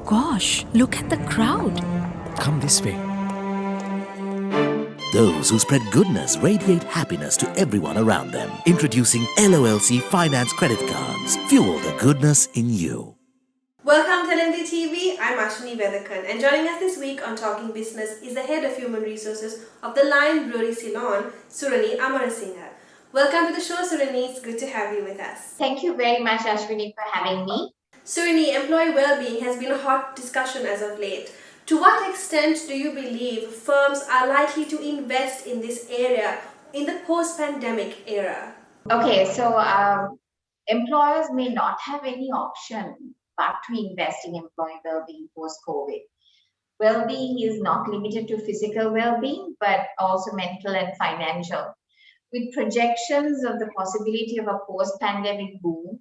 gosh, look at the crowd. Come this way. Those who spread goodness radiate happiness to everyone around them. Introducing LOLC Finance Credit Cards. Fuel the goodness in you. Welcome to LMDtv. I'm Ashwini Vethakan, and joining us this week on Talking Business is the Head of Human Resources of the Lion Brewery Ceylon, Surani Amerasinghe. Welcome to the show, Surani. It's good to have you with us. Thank you very much, Ashwini, for having me. Surani, employee well-being has been a hot discussion as of late. To what extent do you believe firms are likely to invest in this area in the post-pandemic era? Okay, so employers may not have any option but to invest in employee well-being post-COVID. Well-being is not limited to physical well-being, but also mental and financial. With projections of the possibility of a post-pandemic boom,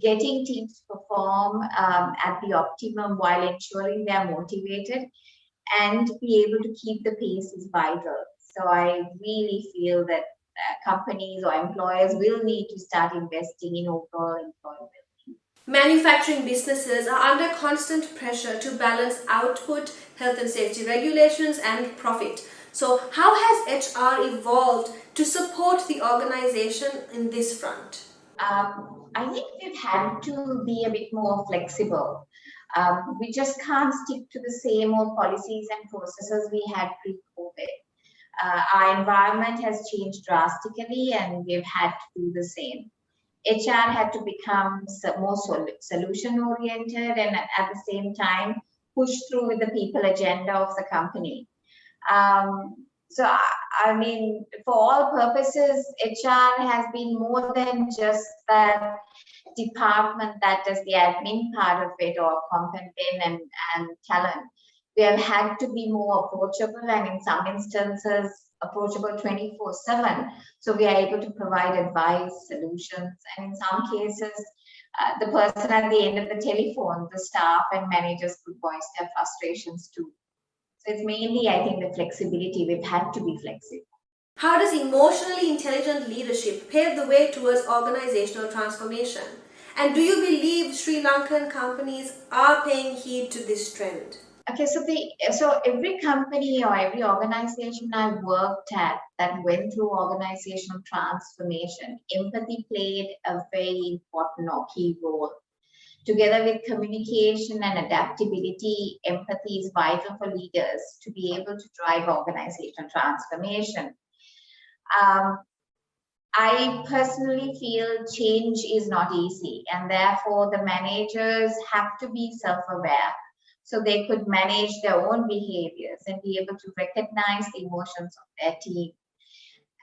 getting teams to perform at the optimum while ensuring they are motivated and be able to keep the pace is vital. So I really feel that companies or employers will need to start investing in overall employee well-being. Manufacturing businesses are under constant pressure to balance output, health and safety regulations, and profit. So how has HR evolved to support the organization in this front? I think we've had to be a bit more flexible. We just can't stick to the same old policies and processes we had pre-COVID. Our environment has changed drastically and we've had to do the same. HR had to become more solution-oriented and at the same time push through with the people agenda of the company. So, I mean, for all purposes, HR has been more than just that department that does the admin part of it or competence and talent. We have had to be more approachable and in some instances approachable 24/7. So we are able to provide advice, solutions, and in some cases, the person at the end of the telephone, the staff and managers could voice their frustrations too. So it's mainly, I think, the flexibility. We've had to be flexible. How does emotionally intelligent leadership pave the way towards organizational transformation? And do you believe Sri Lankan companies are paying heed to this trend? Okay, so every company or every organization I worked at that went through organizational transformation, empathy played a very important or key role. Together with communication and adaptability, empathy is vital for leaders to be able to drive organizational transformation. I personally feel change is not easy, and therefore the managers have to be self-aware so they could manage their own behaviors and be able to recognize the emotions of their team.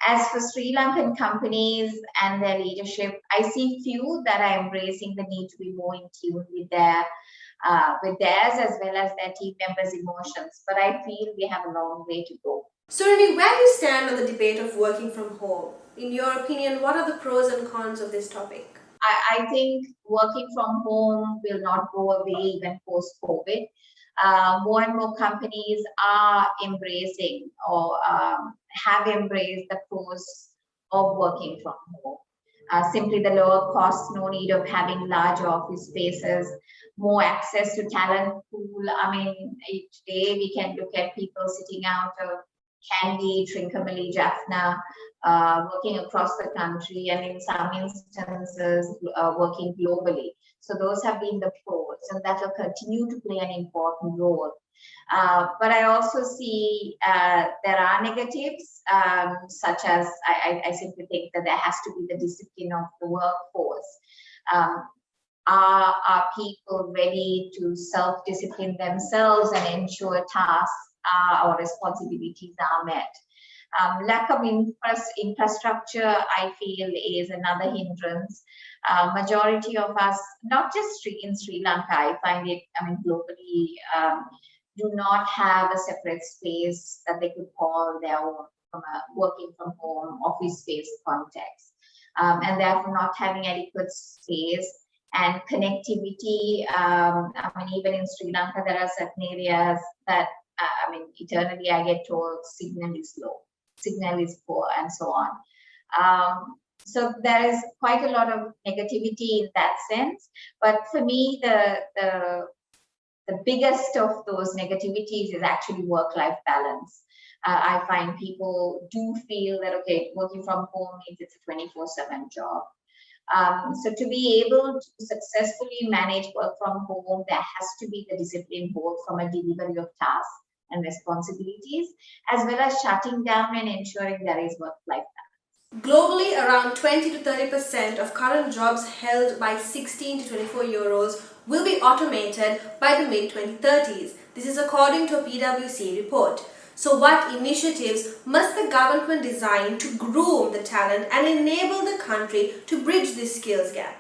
As for Sri Lankan companies and their leadership, I see few that are embracing the need to be more in tune with theirs as well as their team members' emotions. But I feel we have a long way to go. Surani, where do you stand on the debate of working from home? In your opinion, what are the pros and cons of this topic? I think working from home will not go away even post-COVID. More and more companies are embracing or have embraced the pros of working from home. Simply the lower costs, no need of having large office spaces, more access to talent pool. I mean, today we can look at people sitting out of Kandy, Trincomalee, Jaffna, working across the country and in some instances working globally. So those have been the pros and that will continue to play an important role. But I also see there are negatives, such as I simply think that there has to be the discipline of the workforce. Are people ready to self-discipline themselves and ensure tasks or responsibilities are met? Lack of infrastructure, I feel, is another hindrance. Majority of us, not just in Sri Lanka, I find it, I mean, globally, do not have a separate space that they could call their own from a working from home office-based context. And therefore not having adequate space and connectivity. I mean, even in Sri Lanka, there are certain areas that, I mean, eternally I get told signal is low, signal is poor, and so on. So there is quite a lot of negativity in that sense. But for me, the the biggest of those negativities is actually work-life balance. I find people do feel that, okay, working from home means it's a 24/7 job. So to be able to successfully manage work from home, there has to be the discipline both from a delivery of tasks and responsibilities, as well as shutting down and ensuring there is work-life balance. Globally, around 20 to 30% of current jobs held by 16 to 24-year-olds will be automated by the mid-2030s. This is according to a PwC report. So what initiatives must the government design to groom the talent and enable the country to bridge this skills gap?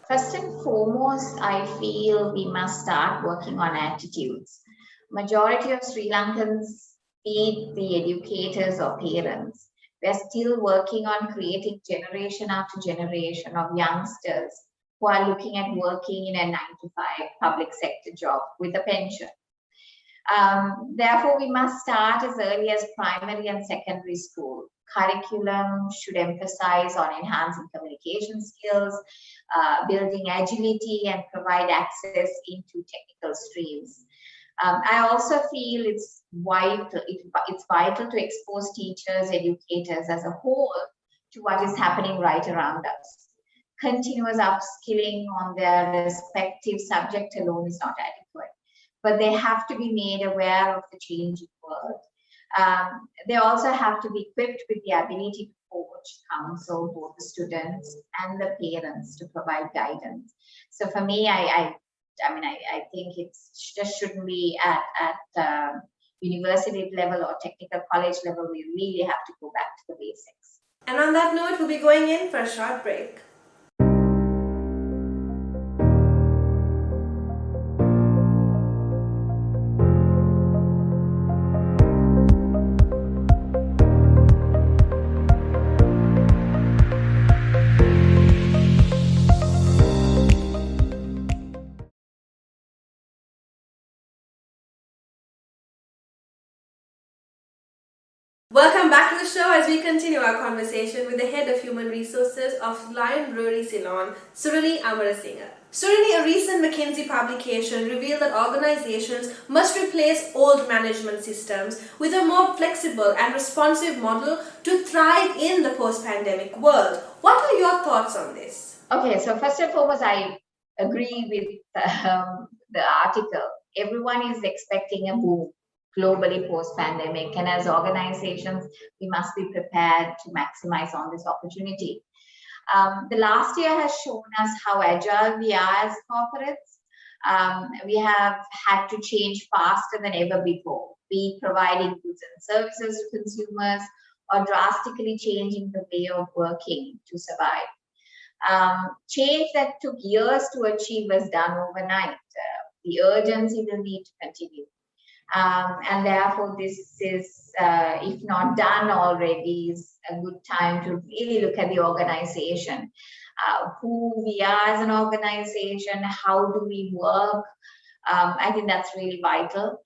First and foremost, I feel we must start working on attitudes. Majority of Sri Lankans, be it the educators or parents, we're still working on creating generation after generation of youngsters who are looking at working in a 9-to-5 public sector job with a pension. Therefore, we must start as early as primary and secondary school. Curriculum should emphasize on enhancing communication skills, building agility, and provide access into technical streams. I also feel it's vital to expose teachers, educators as a whole to what is happening right around us. Continuous upskilling on their respective subject alone is not adequate, but they have to be made aware of the changing world. They also have to be equipped with the ability to coach, counsel both the students and the parents to provide guidance. So for me, I think it just shouldn't be at university level or technical college level. We really have to go back to the basics. And on that note, we'll be going in for a short break. Welcome back to the show as we continue our conversation with the Head of Human Resources of Lion Brewery, Ceylon, Surani Amerasinghe. Surani, a recent McKinsey publication revealed that organizations must replace old management systems with a more flexible and responsive model to thrive in the post-pandemic world. What are your thoughts on this? Okay, so first and foremost, I agree with the article. Everyone is expecting a boom globally post-pandemic, and as organizations, we must be prepared to maximize on this opportunity. The last year has shown us how agile we are as corporates. We have had to change faster than ever before, be providing goods and services to consumers or drastically changing the way of working to survive. Change that took years to achieve was done overnight. The urgency will need to continue. And therefore, this is, if not done already, is a good time to really look at the organization, who we are as an organization, how do we work. I think that's really vital.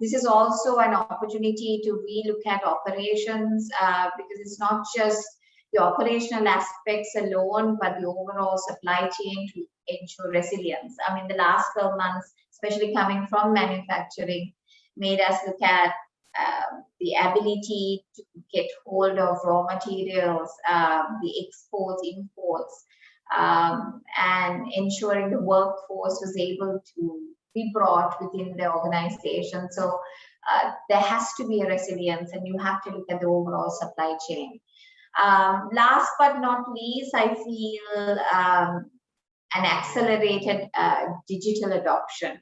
This is also an opportunity to relook at operations because it's not just the operational aspects alone, but the overall supply chain to ensure resilience. I mean, the last 12 months, especially coming from manufacturing, made us look at the ability to get hold of raw materials, the exports, imports, and ensuring the workforce was able to be brought within the organization. So there has to be a resilience, and you have to look at the overall supply chain. Last but not least, I feel an accelerated digital adoption.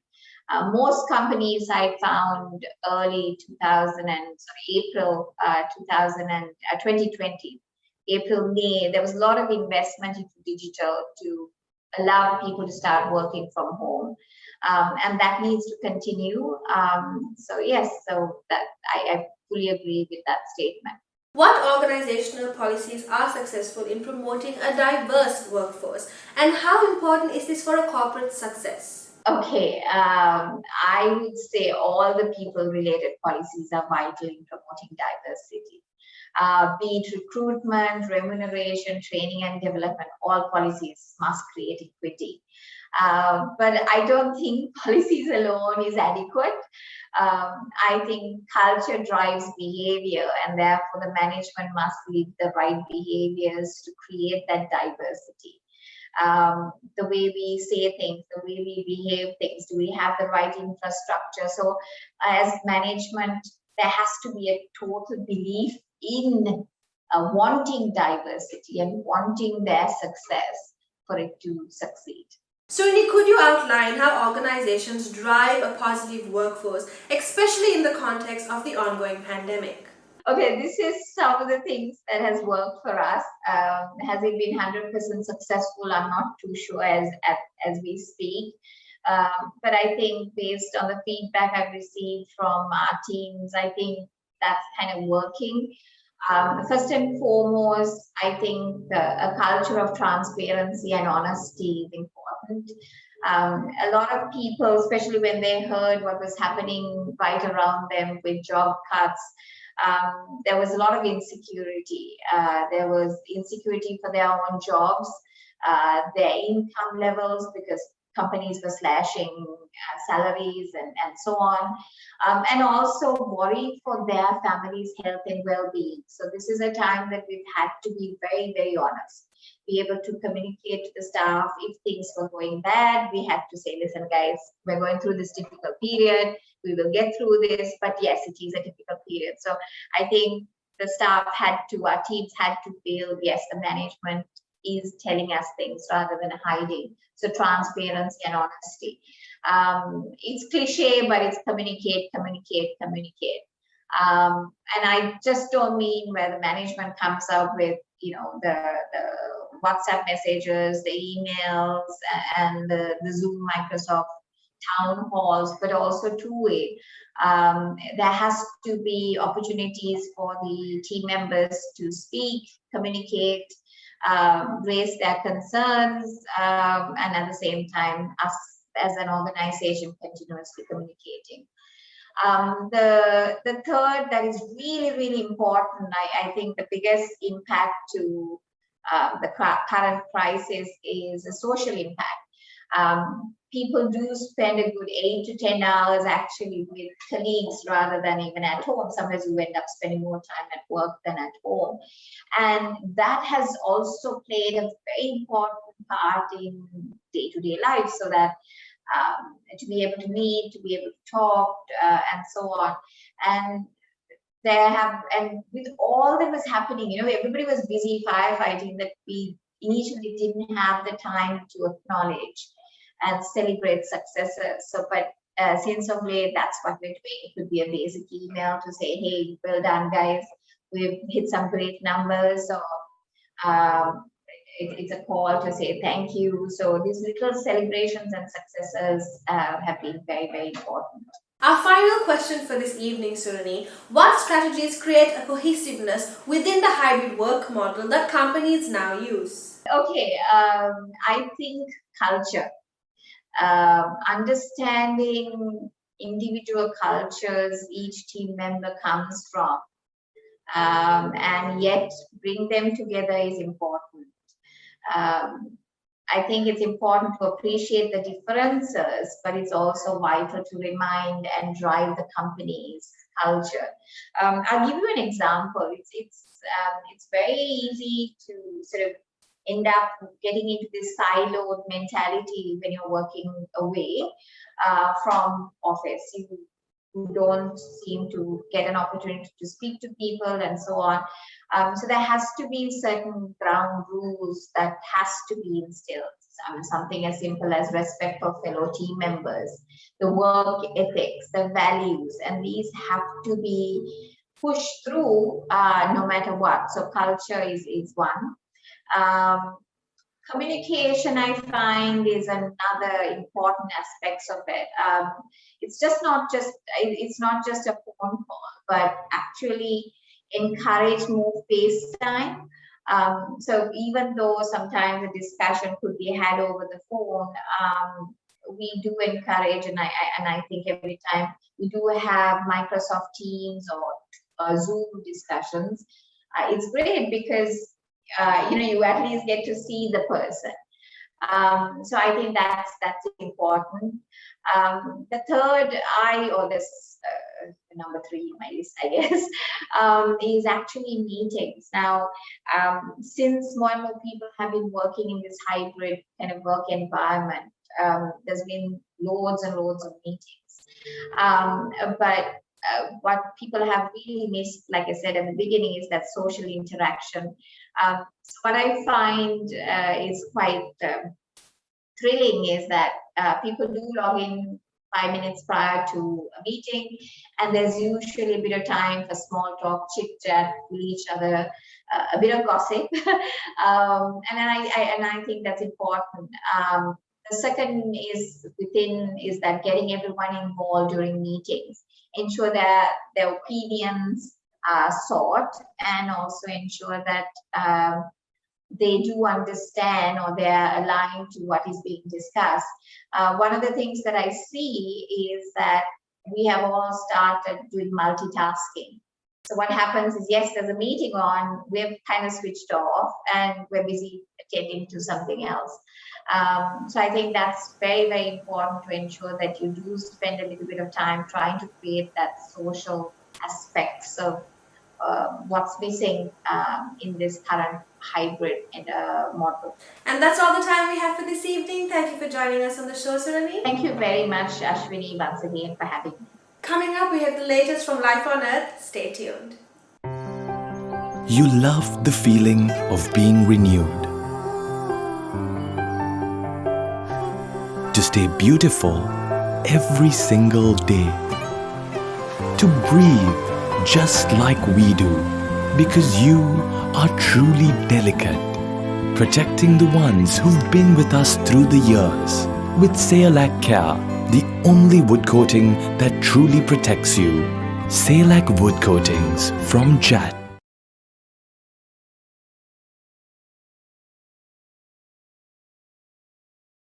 Most companies I found early 2020, April, May, there was a lot of investment into digital to allow people to start working from home. And that needs to continue. So yes, so that I fully agree with that statement. What organizational policies are successful in promoting a diverse workforce, and how important is this for a corporate success? Okay, I would say all the people-related policies are vital in promoting diversity. Be it recruitment, remuneration, training and development, all policies must create equity. But I don't think policies alone is adequate. I think culture drives behavior, and therefore the management must lead the right behaviors to create that diversity. The way we say things, the way we behave things, do we have the right infrastructure? So as management, there has to be a total belief in wanting diversity and wanting their success for it to succeed. Surani, could you outline how organizations drive a positive workforce, especially in the context of the ongoing pandemic? Okay, this is some of the things that has worked for us. Has it been 100% successful? I'm not too sure as we speak. But I think based on the feedback I've received from our teams, I think that's kind of working. First and foremost, I think a culture of transparency and honesty is important. A lot of people, especially when they heard what was happening right around them with job cuts, there was a lot of insecurity. There was insecurity for their own jobs, their income levels, because companies were slashing salaries and so on, and also worry for their families' health and well-being. So this is a time that we've had to be very, very honest, be able to communicate to the staff. If things were going bad, we had to say, listen guys, we're going through this difficult period, we will get through this, but yes, it is a difficult period. So I think the staff had to, our teams had to feel, yes, the management is telling us things rather than hiding. So transparency and honesty. It's cliche, but it's communicate, communicate, communicate. And I just don't mean where the management comes up with, you know, the WhatsApp messages, the emails, and the Zoom, Microsoft town halls, but also two-way. There has to be opportunities for the team members to speak, communicate, raise their concerns, and at the same time, us as an organization continuously communicating. The third that is really, really important, I think the biggest impact to the current crisis is a social impact. People do spend a good 8 to 10 hours actually with colleagues rather than even at home. Sometimes you end up spending more time at work than at home. And that has also played a very important part in day-to-day life, so that to be able to meet, to be able to talk, and so on. And and with all that was happening, you know, everybody was busy firefighting that we initially didn't have the time to acknowledge and celebrate successes. So, but since of late, that's what we're doing. It could be a basic email to say, hey, well done, guys. We've hit some great numbers. Or it's a call to say thank you. So these little celebrations and successes have been very, very important. Our final question for this evening, Surani: what strategies create a cohesiveness within the hybrid work model that companies now use? Okay, I think culture. Understanding individual cultures each team member comes from, and yet bring them together is important. I think it's important to appreciate the differences, but it's also vital to remind and drive the company's culture. I'll give you an example. It's very easy to sort of end up getting into this siloed mentality when you're working away from office. You don't seem to get an opportunity to speak to people and so on. So there has to be certain ground rules that has to be instilled. Something as simple as respect for fellow team members, the work ethics, the values, and these have to be pushed through no matter what. So culture is one. Communication, I find, is another important aspect of it. It's not just a phone call, but actually encourage more FaceTime. So even though sometimes a discussion could be had over the phone, we do encourage, and I think every time we do have Microsoft Teams or Zoom discussions, it's great because you at least get to see the person. So I think that's important. The third or this number 3 in my list, I guess, is actually meetings. Now, since more and more people have been working in this hybrid kind of work environment, there's been loads and loads of meetings. But what people have really missed, like I said at the beginning, is that social interaction. So what I find is quite thrilling is that people do log in 5 minutes prior to a meeting, and there's usually a bit of time for small talk, chit chat with each other, a bit of gossip, and I think that's important. The second is that getting everyone involved during meetings, ensure that their opinions are sought, and also ensure that they do understand or they're aligned to what is being discussed. One of the things that I see is that we have all started doing multitasking. So what happens is, yes, there's a meeting on, we've kind of switched off and we're busy attending to something else. So I think that's very, very important to ensure that you do spend a little bit of time trying to create that social aspects of what's missing in this current hybrid model. And that's all the time we have for this evening. Thank you for joining us on the show, Surani. Thank you very much, Ashwini, once again for having me. Coming up, we have the latest from Life on Earth. Stay tuned. You love the feeling of being renewed. To stay beautiful every single day. To breathe just like we do, because you are truly delicate, protecting the ones who've been with us through the years. With Ceylon Care, the only wood coating that truly protects you. Ceylon Wood Coatings from JAT.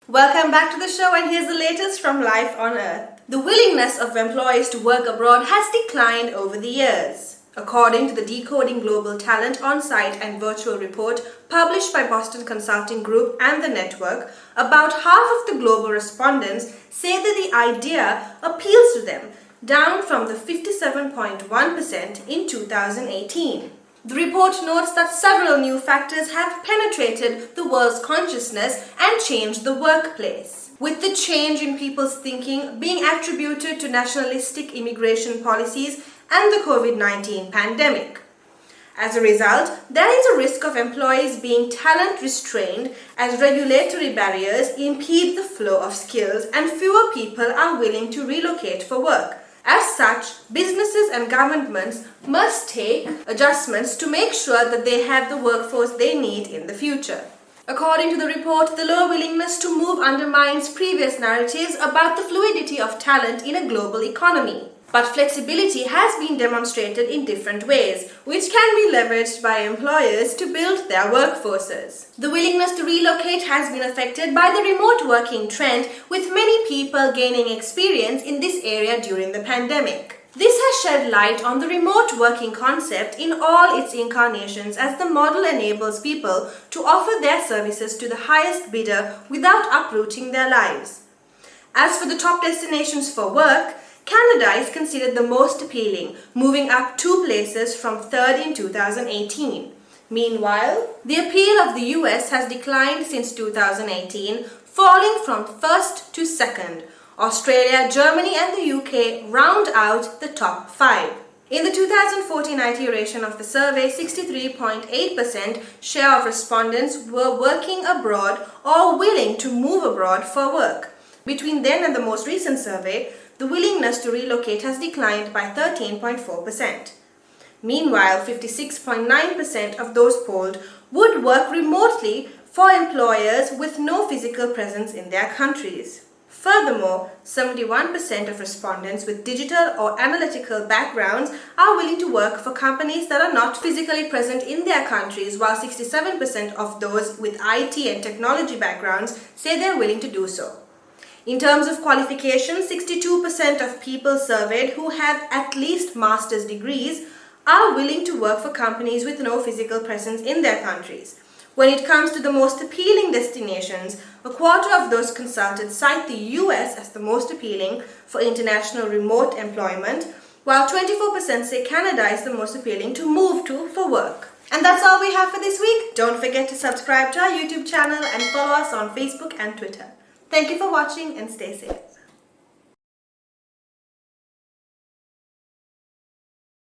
Welcome back to the show, and here's the latest from Life on Earth. The willingness of employees to work abroad has declined over the years. According to the Decoding Global Talent On-Site and Virtual report published by Boston Consulting Group and the Network, about half of the global respondents say that the idea appeals to them, down from the 57.1% in 2018. The report notes that several new factors have penetrated the world's consciousness and changed the workplace, with the change in people's thinking being attributed to nationalistic immigration policies and the COVID-19 pandemic. As a result, there is a risk of employees being talent restrained as regulatory barriers impede the flow of skills and fewer people are willing to relocate for work. As such, businesses and governments must take adjustments to make sure that they have the workforce they need in the future. According to the report, the low willingness to move undermines previous narratives about the fluidity of talent in a global economy. But flexibility has been demonstrated in different ways, which can be leveraged by employers to build their workforces. The willingness to relocate has been affected by the remote working trend, with many people gaining experience in this area during the pandemic. This has shed light on the remote working concept in all its incarnations, as the model enables people to offer their services to the highest bidder without uprooting their lives. As for the top destinations for work, Canada is considered the most appealing, moving up 2 places from 3rd in 2018. Meanwhile, the appeal of the US has declined since 2018, falling from 1st to 2nd. Australia, Germany and the UK round out the top 5. In the 2014 iteration of the survey, 63.8% share of respondents were working abroad or willing to move abroad for work. Between then and the most recent survey, the willingness to relocate has declined by 13.4%. Meanwhile, 56.9% of those polled would work remotely for employers with no physical presence in their countries. Furthermore, 71% of respondents with digital or analytical backgrounds are willing to work for companies that are not physically present in their countries, while 67% of those with IT and technology backgrounds say they're willing to do so. In terms of qualifications, 62% of people surveyed who have at least master's degrees are willing to work for companies with no physical presence in their countries, When it comes to the most appealing destinations, a quarter of those consulted cite the US as the most appealing for international remote employment, while 24% say Canada is the most appealing to move to for work. And that's all we have for this week. Don't forget to subscribe to our YouTube channel and follow us on Facebook and Twitter. Thank you for watching and stay safe.